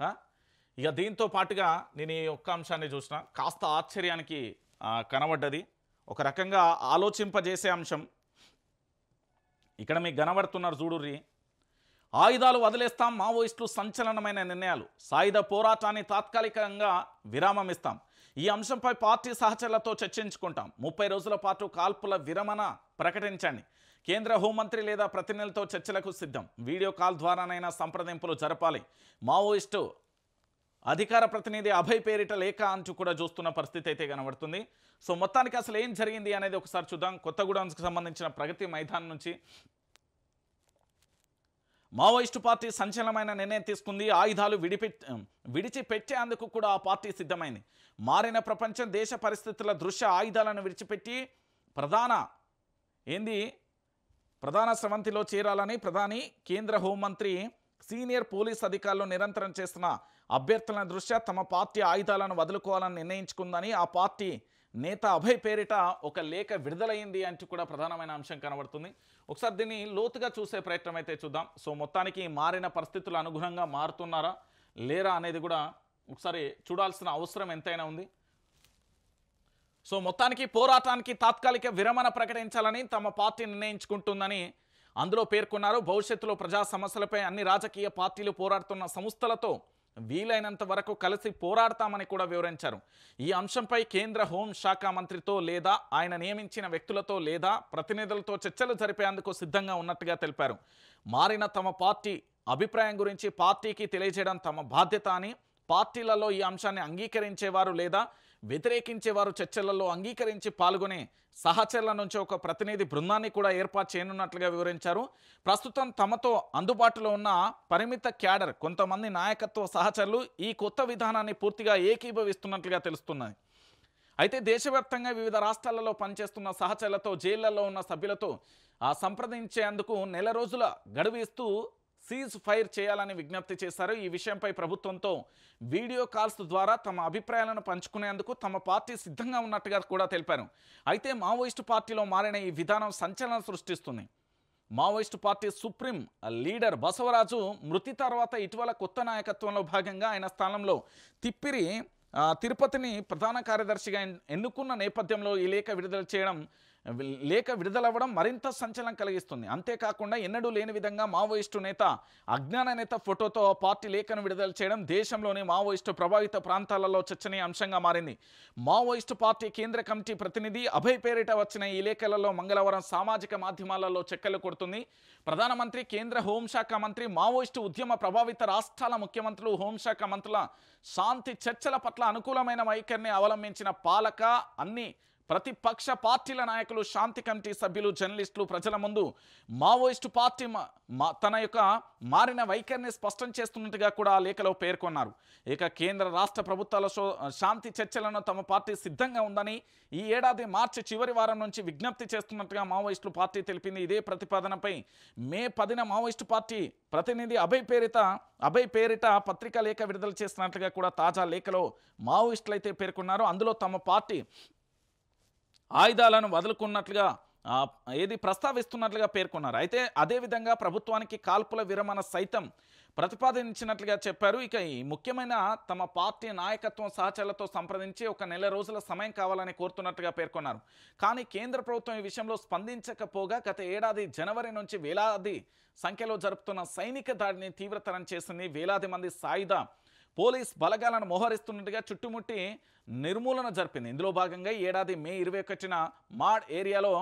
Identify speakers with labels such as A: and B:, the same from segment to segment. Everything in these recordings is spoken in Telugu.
A: ఆ? ఇక దీంతో పాటుగా నేను ఈ ఒక్క అంశాన్ని చూసిన కాస్త ఆశ్చర్యానికి కనబడ్డది. ఒక రకంగా ఆలోచింపజేసే అంశం. ఇక్కడ మీకు కనబడుతున్నారు చూడుర్రి. ఆయుధాలు వదిలేస్తాం, మావోయిస్టులు సంచలనమైన నిర్ణయాలు, సాయుధ పోరాటాన్ని తాత్కాలికంగా విరామం ఇస్తాం, ఈ అంశంపై పార్టీ సహచరులతో చర్చించుకుంటాం, 30 రోజుల పాటు కాల్పుల విరమణ ప్రకటించండి, కేంద్ర హోంమంత్రి లేదా ప్రతినిధులతో చర్చలకు సిద్ధం, వీడియో కాల్ ద్వారానైనా సంప్రదింపులు జరపాలి, మావోయిస్టు అధికార ప్రతినిధి అభయ్ పేరిట లేఖ అంటూ కూడా చూస్తున్న పరిస్థితి అయితే కనబడుతుంది. సో మొత్తానికి అసలు ఏం జరిగింది అనేది ఒకసారి చూద్దాం. కొత్తగూడెంకి సంబంధించిన ప్రగతి మైదానం నుంచి మావోయిస్టు పార్టీ సంచలనమైన నిర్ణయం తీసుకుంది. ఆయుధాలు విడిచిపెట్టేందుకు కూడా ఆ పార్టీ సిద్ధమైంది. మారిన ప్రపంచం, దేశ పరిస్థితుల దృష్ట్యా ఆయుధాలను విడిచిపెట్టి ప్రధాన స్రవంతిలో చేరాలని ప్రధాని, కేంద్ర హోంమంత్రి, సీనియర్ పోలీస్ అధికారులు నిరంతరం చేస్తున్న అభ్యర్థుల దృష్ట్యా తమ పార్టీ ఆయుధాలను వదులుకోవాలని నిర్ణయించుకుందని ఆ పార్టీ నేత అభయ్ పేరిట ఒక లేఖ విడుదలైంది అంటూ కూడా ప్రధానమైన అంశం కనబడుతుంది. ఒకసారి దీన్ని లోతుగా చూసే ప్రయత్నం అయితే చూద్దాం. సో మొత్తానికి మారిన పరిస్థితులు అనుగుణంగా మారుతున్నారా లేరా అనేది కూడా ఒకసారి చూడాల్సిన అవసరం ఎంతైనా ఉంది. సో మొత్తానికి పోరాటానికి తాత్కాలిక విరమణ ప్రకటించాలని తమ పార్టీ నిర్ణయించుకుంటుందని అందులో పేర్కొన్నారు. భవిష్యత్తులో ప్రజా సమస్యలపై అన్ని రాజకీయ పార్టీలు పోరాడుతున్న సంస్థలతో వీలైనంత వరకు కలిసి పోరాడతామని కూడా వివరించారు. ఈ అంశంపై కేంద్ర హోంశాఖ మంత్రితో లేదా ఆయన నియమించిన వ్యక్తులతో లేదా ప్రతినిధులతో చర్చలు జరిపేందుకు సిద్ధంగా ఉన్నట్టుగా తెలిపారు. మారిన తమ పార్టీ అభిప్రాయం గురించి పార్టీకి తెలియజేయడం తమ బాధ్యత అని, పార్టీలలో ఈ అంశాన్ని అంగీకరించేవారు లేదా వ్యతిరేకించేవారు చర్చలలో అంగీకరించి పాల్గొనే సహచరుల నుంచి ఒక ప్రతినిధి బృందాన్ని కూడా ఏర్పాటు చేయనున్నట్లుగా వివరించారు. ప్రస్తుతం తమతో అందుబాటులో ఉన్న పరిమిత క్యాడర్, కొంతమంది నాయకత్వ సహచరులు ఈ కొత్త విధానాన్ని పూర్తిగా ఏకీభవిస్తున్నట్లుగా తెలుస్తున్నది. అయితే దేశవ్యాప్తంగా వివిధ రాష్ట్రాలలో పనిచేస్తున్న సహచరులతో, జైళ్లలో ఉన్న సభ్యులతో సంప్రదించేందుకు నెల రోజుల గడువు ఇస్తూ సీజ్ ఫైర్ చేయాలని విజ్ఞప్తి చేశారు. ఈ విషయంపై ప్రభుత్వంతో వీడియో కాల్స్ ద్వారా తమ అభిప్రాయాలను పంచుకునేందుకు తమ పార్టీ సిద్ధంగా ఉన్నట్టుగా కూడా తెలిపారు. అయితే మావోయిస్టు పార్టీలో మారిన ఈ విధానం సంచలనం సృష్టిస్తుంది. Maoist party supreme leader Basavaraju మృతి తర్వాత ఇటీవల కొత్త నాయకత్వంలో భాగంగా ఆయన స్థానంలో తిరుపతిని ప్రధాన కార్యదర్శిగా ఎన్నుకున్న నేపథ్యంలో ఈ లేఖ విడుదలవ్వడం మరింత సంచలనం కలిగిస్తుంది. అంతేకాకుండా ఎన్నడూ లేని విధంగా మావోయిస్టు నేత, అజ్ఞాన నేత ఫోటోతో పార్టీ లేఖను విడుదల చేయడం దేశంలోని మావోయిస్టు ప్రభావిత ప్రాంతాలలో చర్చనీయాంశంగా మారింది. మావోయిస్టు పార్టీ కేంద్ర కమిటీ ప్రతినిధి అభయ్ పేరిట వచ్చిన ఈ లేఖలలో మంగళవారం సామాజిక మాధ్యమాలలో చెక్కలు కొడుతుంది. ప్రధానమంత్రి, కేంద్ర హోంశాఖ మంత్రి, మావోయిస్టు ఉద్యమ ప్రభావిత రాష్ట్రాల ముఖ్యమంత్రులు, హోంశాఖ మంత్రుల శాంతి చర్చల పట్ల అనుకూలమైన వైఖరిని అవలంబించిన పాలక, అన్ని ప్రతిపక్ష పార్టీల నాయకులు, శాంతి కమిటీ సభ్యులు, జర్నలిస్టులు ప్రజల ముందు మావోయిస్టు పార్టీ తన యొక్క మారిన వైఖరిని స్పష్టం చేస్తున్నట్టుగా కూడా ఆ లేఖలో పేర్కొన్నారు. ఇక కేంద్ర రాష్ట్ర ప్రభుత్వాల శాంతి చర్చలను తమ పార్టీ సిద్ధంగా ఉందని ఈ ఏడాది మార్చి చివరి వారం నుంచి విజ్ఞప్తి చేస్తున్నట్టుగా మావోయిస్టు పార్టీ తెలిపింది. ఇదే ప్రతిపాదనపై మే 10న మావోయిస్టు పార్టీ ప్రతినిధి అభయ్ పేరిట పత్రికా లేఖ విడుదల చేసినట్లుగా కూడా తాజా లేఖలో మావోయిస్టులు అయితే పేర్కొన్నారు. అందులో తమ పార్టీ ఆయుధాలను వదులుకున్నట్లుగా ప్రస్తావిస్తున్నట్లుగా పేర్కొన్నారు. అయితే అదేవిధంగా ప్రభుత్వానికి కాల్పుల విరమణ సైతం ప్రతిపాదించినట్లుగా చెప్పారు. ఇక ఈ ముఖ్యమైన తమ పార్టీ నాయకత్వం సహచరులతో సంప్రదించి ఒక నెల రోజుల సమయం కావాలని కోరుతున్నట్టుగా పేర్కొన్నారు. కానీ కేంద్ర ప్రభుత్వం ఈ విషయంలో స్పందించకపోగా గత ఏడాది జనవరి నుంచి వేలాది సంఖ్యలో జరుపుతున్న సైనిక దాడిని తీవ్రతరం చేసింది. వేలాది మంది సాయుధ పోలీస్ బలగాలను మోహరిస్తున్నట్టుగా చుట్టుముట్టి నిర్మూలన జరిపింది. ఇందులో భాగంగా ఏడాది మే 21న మాడ్ ఏరియాలో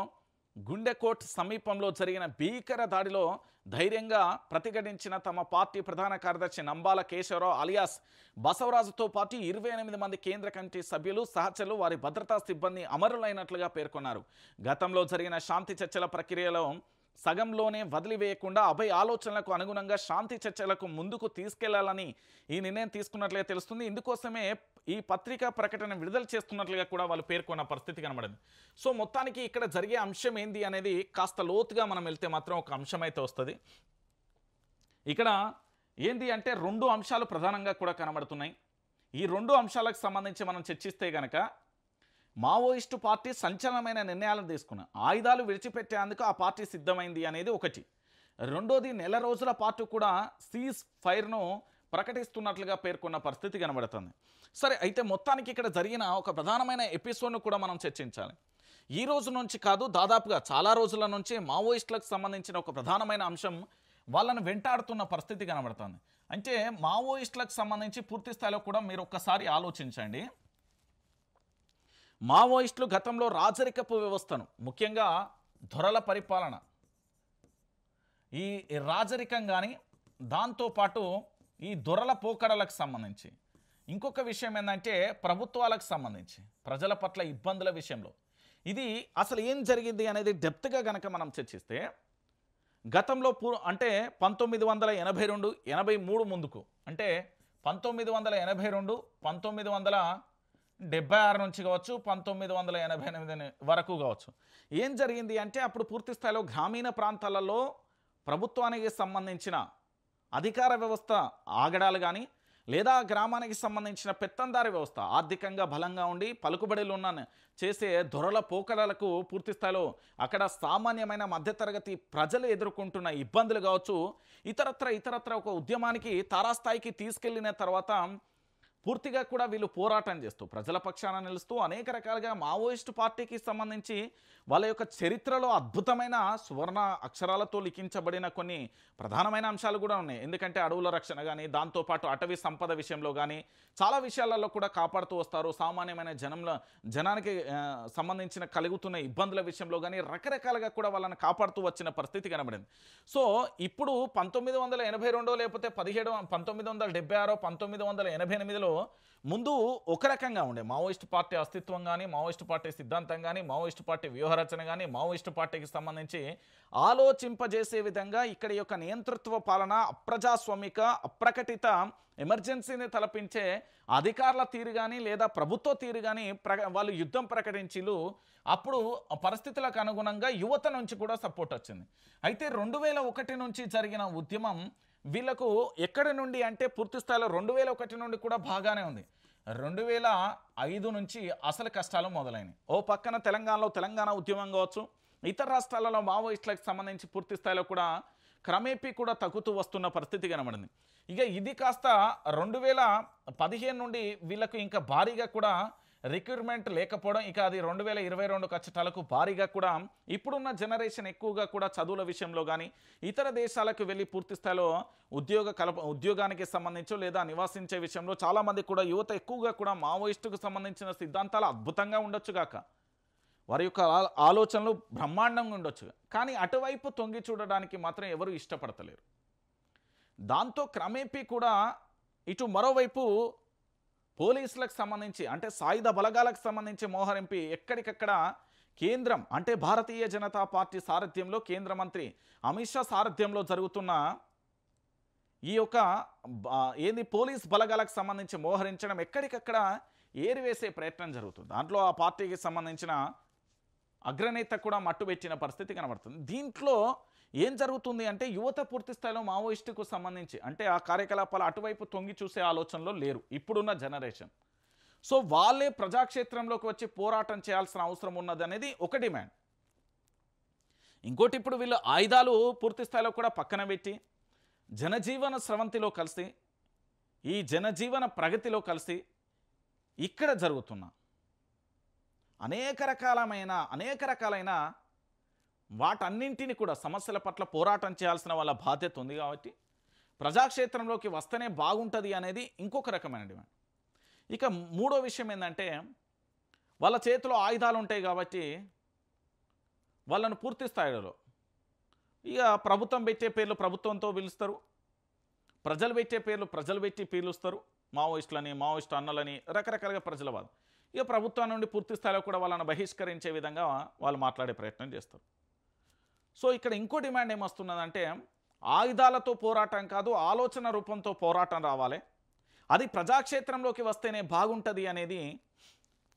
A: గుండెకోట్ సమీపంలో జరిగిన భీకర దాడిలో ధైర్యంగా ప్రతిఘటించిన తమ పార్టీ ప్రధాన కార్యదర్శి నంబాల కేశవరావు అలియాస్ బసవరాజుతో పాటు 28 మంది కేంద్ర కమిటీ సభ్యులు, సహచరులు, వారి భద్రతా సిబ్బంది అమరులైనట్లుగా పేర్కొన్నారు. గతంలో జరిగిన శాంతి చర్చల ప్రక్రియలో సగంలోనే వదిలివేయకుండా అభయ్ ఆలోచనలకు అనుగుణంగా శాంతి చర్చలకు ముందుకు తీసుకెళ్లాలని ఈ నిర్ణయం తీసుకున్నట్లుగా తెలుస్తుంది. ఇందుకోసమే ఈ పత్రికా ప్రకటన విడుదల చేస్తున్నట్లుగా కూడా వాళ్ళు పేర్కొన్న పరిస్థితి కనబడింది. సో మొత్తానికి ఇక్కడ జరిగే అంశం ఏంది అనేది కాస్త లోతుగా మనం వెళ్తే మాత్రం ఒక అంశం అయితే వస్తుంది. ఇక్కడ ఏంది అంటే 2 అంశాలు ప్రధానంగా కూడా కనబడుతున్నాయి. ఈ 2 అంశాలకు సంబంధించి మనం చర్చిస్తే కనుక మావోయిస్టు పార్టీ సంచలనమైన నిర్ణయాలను తీసుకున్న ఆయుధాలు విడిచిపెట్టేందుకు ఆ పార్టీ సిద్ధమైంది అనేది ఒకటి. రెండోది, నెల రోజుల పాటు కూడా సీజ్ ఫైర్ను ప్రకటిస్తున్నట్లుగా పేర్కొన్న పరిస్థితి కనబడుతుంది. సరే, అయితే మొత్తానికి ఇక్కడ జరిగిన ఒక ప్రధానమైన ఎపిసోడ్ను కూడా మనం చర్చించాలి. ఈ రోజు నుంచి కాదు, దాదాపుగా చాలా రోజుల నుంచి మావోయిస్టులకు సంబంధించిన ఒక ప్రధానమైన అంశం వాళ్ళను వెంటాడుతున్న పరిస్థితి కనబడుతుంది. అంటే మావోయిస్టులకు సంబంధించి పూర్తి స్థాయిలో కూడా మీరు ఒక్కసారి ఆలోచించండి. మావోయిస్టులు గతంలో రాజరికపు వ్యవస్థను, ముఖ్యంగా దొరల పరిపాలన, ఈ రాజరికం కానీ దాంతోపాటు ఈ దొరల పోకడలకు సంబంధించి ఇంకొక విషయం ఏంటంటే ప్రభుత్వాలకు సంబంధించి ప్రజల పట్ల ఇబ్బందుల విషయంలో ఇది అసలు ఏం జరిగింది అనేది డెప్త్గా కనుక మనం చర్చిస్తే, గతంలో అంటే 1982, 83 ముందుకు, అంటే 1982, 1976 నుంచి కావచ్చు, 1988 వరకు కావచ్చు, ఏం జరిగింది అంటే అప్పుడు పూర్తి స్థాయిలో గ్రామీణ ప్రాంతాలలో ప్రభుత్వానికి సంబంధించిన అధికార వ్యవస్థ ఆగడాలు కానీ, లేదా గ్రామానికి సంబంధించిన పెత్తందారి వ్యవస్థ ఆర్థికంగా బలంగా ఉండి పలుకుబడిలు ఉన్న చేసే దొరల పోకడలకు పూర్తి స్థాయిలో అక్కడ సామాన్యమైన మధ్యతరగతి ప్రజలు ఎదుర్కొంటున్న ఇబ్బందులు కావచ్చు, ఇతరత్ర ఒక ఉద్యమానికి తారాస్థాయికి తీసుకెళ్లిన తర్వాత పూర్తిగా కూడా వీళ్ళు పోరాటం చేస్తూ ప్రజల పక్షాన నిలుస్తూ అనేక రకాలుగా మావోయిస్టు పార్టీకి సంబంధించి వాళ్ళ యొక్క చరిత్రలో అద్భుతమైన సువర్ణ అక్షరాలతో లిఖించబడిన కొన్ని ప్రధానమైన అంశాలు కూడా ఉన్నాయి. ఎందుకంటే అడవుల రక్షణ కానీ, దాంతోపాటు అటవీ సంపద విషయంలో కానీ చాలా విషయాలలో కూడా కాపాడుతూ వస్తారు. సామాన్యమైన జనానికి సంబంధించిన కలుగుతున్న ఇబ్బందుల విషయంలో కానీ రకరకాలుగా కూడా వాళ్ళని కాపాడుతూ వచ్చిన పరిస్థితి కనబడింది. సో ఇప్పుడు 1982 లేకపోతే 1976, 1988లో ముందు ఒక రకంగా ఉండే మావోయిస్టు పార్టీ అస్తిత్వం కానీ, మావోయిస్టు పార్టీ సిద్ధాంతం కానీ, మావోయిస్టు పార్టీ వ్యూహరచన కానీ, మావోయిస్టు పార్టీకి సంబంధించి ఆలోచింపజేసే విధంగా ఇక్కడ యొక్క నియంతృత్వ పాలన, అప్రజాస్వామిక, అప్రకటిత ఎమర్జెన్సీని తలపించే అధికారుల తీరు కానీ, లేదా ప్రభుత్వ తీరు కానీ వాళ్ళు యుద్ధం ప్రకటించిలు. అప్పుడు పరిస్థితులకు అనుగుణంగా యువత నుంచి కూడా సపోర్ట్ వచ్చింది. అయితే 2001 నుంచి జరిగిన ఉద్యమం వీళ్ళకు ఎక్కడి నుండి అంటే పూర్తి స్థాయిలో 2001 నుండి కూడా బాగానే ఉంది. 2005 నుంచి అసలు కష్టాలు మొదలైనవి. ఓ పక్కన తెలంగాణ ఉద్యమం కావచ్చు, ఇతర రాష్ట్రాలలో మావోయిస్టులకు సంబంధించి పూర్తి స్థాయిలో కూడా క్రమేపీ కూడా తగ్గుతూ వస్తున్న పరిస్థితి కనబడింది. ఇక ఇది కాస్త 2015 నుండి వీళ్ళకు ఇంకా భారీగా కూడా రిక్రూట్మెంట్ లేకపోవడం, ఇక అది 2022 కచ్చటాలకు భారీగా కూడా ఇప్పుడున్న జనరేషన్ ఎక్కువగా కూడా చదువుల విషయంలో కానీ ఇతర దేశాలకు వెళ్ళి పూర్తి స్థాయిలో ఉద్యోగానికి సంబంధించో లేదా నివాసించే విషయంలో చాలామంది కూడా యువత ఎక్కువగా కూడా మావోయిస్టుకు సంబంధించిన సిద్ధాంతాలు అద్భుతంగా ఉండొచ్చుగాక, వారి యొక్క ఆలోచనలు బ్రహ్మాండంగా ఉండొచ్చు, కానీ అటువైపు తొంగి చూడడానికి మాత్రం ఎవరు ఇష్టపడతలేరు. దాంతో క్రమేపీ కూడా ఇటు మరోవైపు పోలీసులకు సంబంధించి అంటే సాయుధ బలగాలకు సంబంధించి మోహరింపి ఎక్కడికక్కడ కేంద్రం అంటే భారతీయ జనతా పార్టీ సారథ్యంలో కేంద్ర మంత్రి అమిత్ షా సారథ్యంలో జరుగుతున్న ఈ యొక్క పోలీస్ బలగాలకు సంబంధించి మోహరించడం ఎక్కడికక్కడ ఏరివేసే ప్రయత్నం జరుగుతుంది. దాంట్లో ఆ పార్టీకి సంబంధించిన అగ్రనేత కూడా మట్టుబెట్టిన పరిస్థితి కనబడుతుంది. దీంట్లో ఏం జరుగుతుంది అంటే యువత పూర్తి స్థాయిలో మావోయిస్టుకు సంబంధించి అంటే ఆ కార్యకలాపాలు అటువైపు తొంగి చూసే ఆలోచనలో లేరు ఇప్పుడున్న జనరేషన్. సో వాళ్ళే ప్రజాక్షేత్రంలోకి వచ్చి పోరాటం చేయాల్సిన అవసరం ఉన్నది అనేది ఒక డిమాండ్. ఇంకోటి, ఇప్పుడు వీళ్ళు ఆయుధాలు పూర్తి స్థాయిలో కూడా పక్కన పెట్టి జనజీవన స్రవంతిలో కలిసి ఈ జనజీవన ప్రగతిలో కలిసి ఇక్కడ జరుగుతున్న అనేక రకాలైన వాటన్నింటినీ కూడా సమస్యల పట్ల పోరాటం చేయాల్సిన వాళ్ళ బాధ్యత ఉంది. కాబట్టి ప్రజాక్షేత్రంలోకి వస్తేనే బాగుంటుంది అనేది ఇంకొక రకమైన డిమాండ్. ఇక మూడో విషయం ఏంటంటే వాళ్ళ చేతిలో ఆయుధాలు ఉంటాయి కాబట్టి వాళ్ళను పూర్తి స్థాయిలో ఇక ప్రభుత్వం పెట్టే పేర్లు ప్రభుత్వంతో పిలుస్తారు, ప్రజలు పెట్టే పేర్లు ప్రజలు పెట్టి పిలుస్తారు, మావోయిస్టులని, మావోయిస్టు అన్నలని రకరకాలుగా ప్రజల వాదం. ఇక ప్రభుత్వం నుండి పూర్తి స్థాయిలో కూడా వాళ్ళని బహిష్కరించే విధంగా వాళ్ళు మాట్లాడే ప్రయత్నం చేస్తారు. సో ఇక్కడ ఇంకో డిమాండ్ ఏమొస్తున్నదంటే ఆయుధాలతో పోరాటం కాదు, ఆలోచన రూపంతో పోరాటం రావాలి, అది ప్రజాక్షేత్రంలోకి వస్తేనే బాగుంటుంది అనేది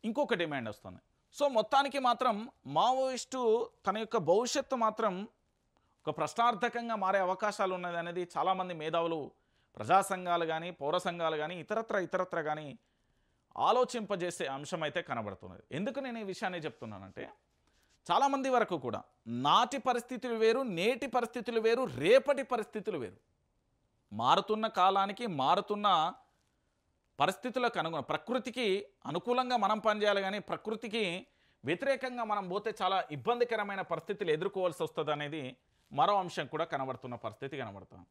A: ఇంకొక డిమాండ్ వస్తుంది. సో మొత్తానికి మాత్రం మావోయిస్టు తన యొక్క భవిష్యత్తు మాత్రం ఒక ప్రశ్నార్థకంగా మారే అవకాశాలు ఉన్నది అనేది చాలామంది మేధావులు, ప్రజా సంఘాలు కానీ, పౌర సంఘాలు కానీ, ఇతరత్ర కానీ ఆలోచింపజేసే అంశం అయితే కనబడుతున్నది. ఎందుకు నేను ఈ విషయాన్ని చెప్తున్నానంటే చాలామంది వరకు కూడా నాటి పరిస్థితులు వేరు, నేటి పరిస్థితులు వేరు, రేపటి పరిస్థితులు వేరు. మారుతున్న కాలానికి మారుతున్న పరిస్థితులకు ప్రకృతికి అనుకూలంగా మనం పనిచేయాలి, కానీ ప్రకృతికి వ్యతిరేకంగా మనం పోతే చాలా ఇబ్బందికరమైన పరిస్థితులు ఎదుర్కోవాల్సి వస్తుంది అనేది మరో అంశం కూడా కనబడుతున్న పరిస్థితి కనబడుతుంది.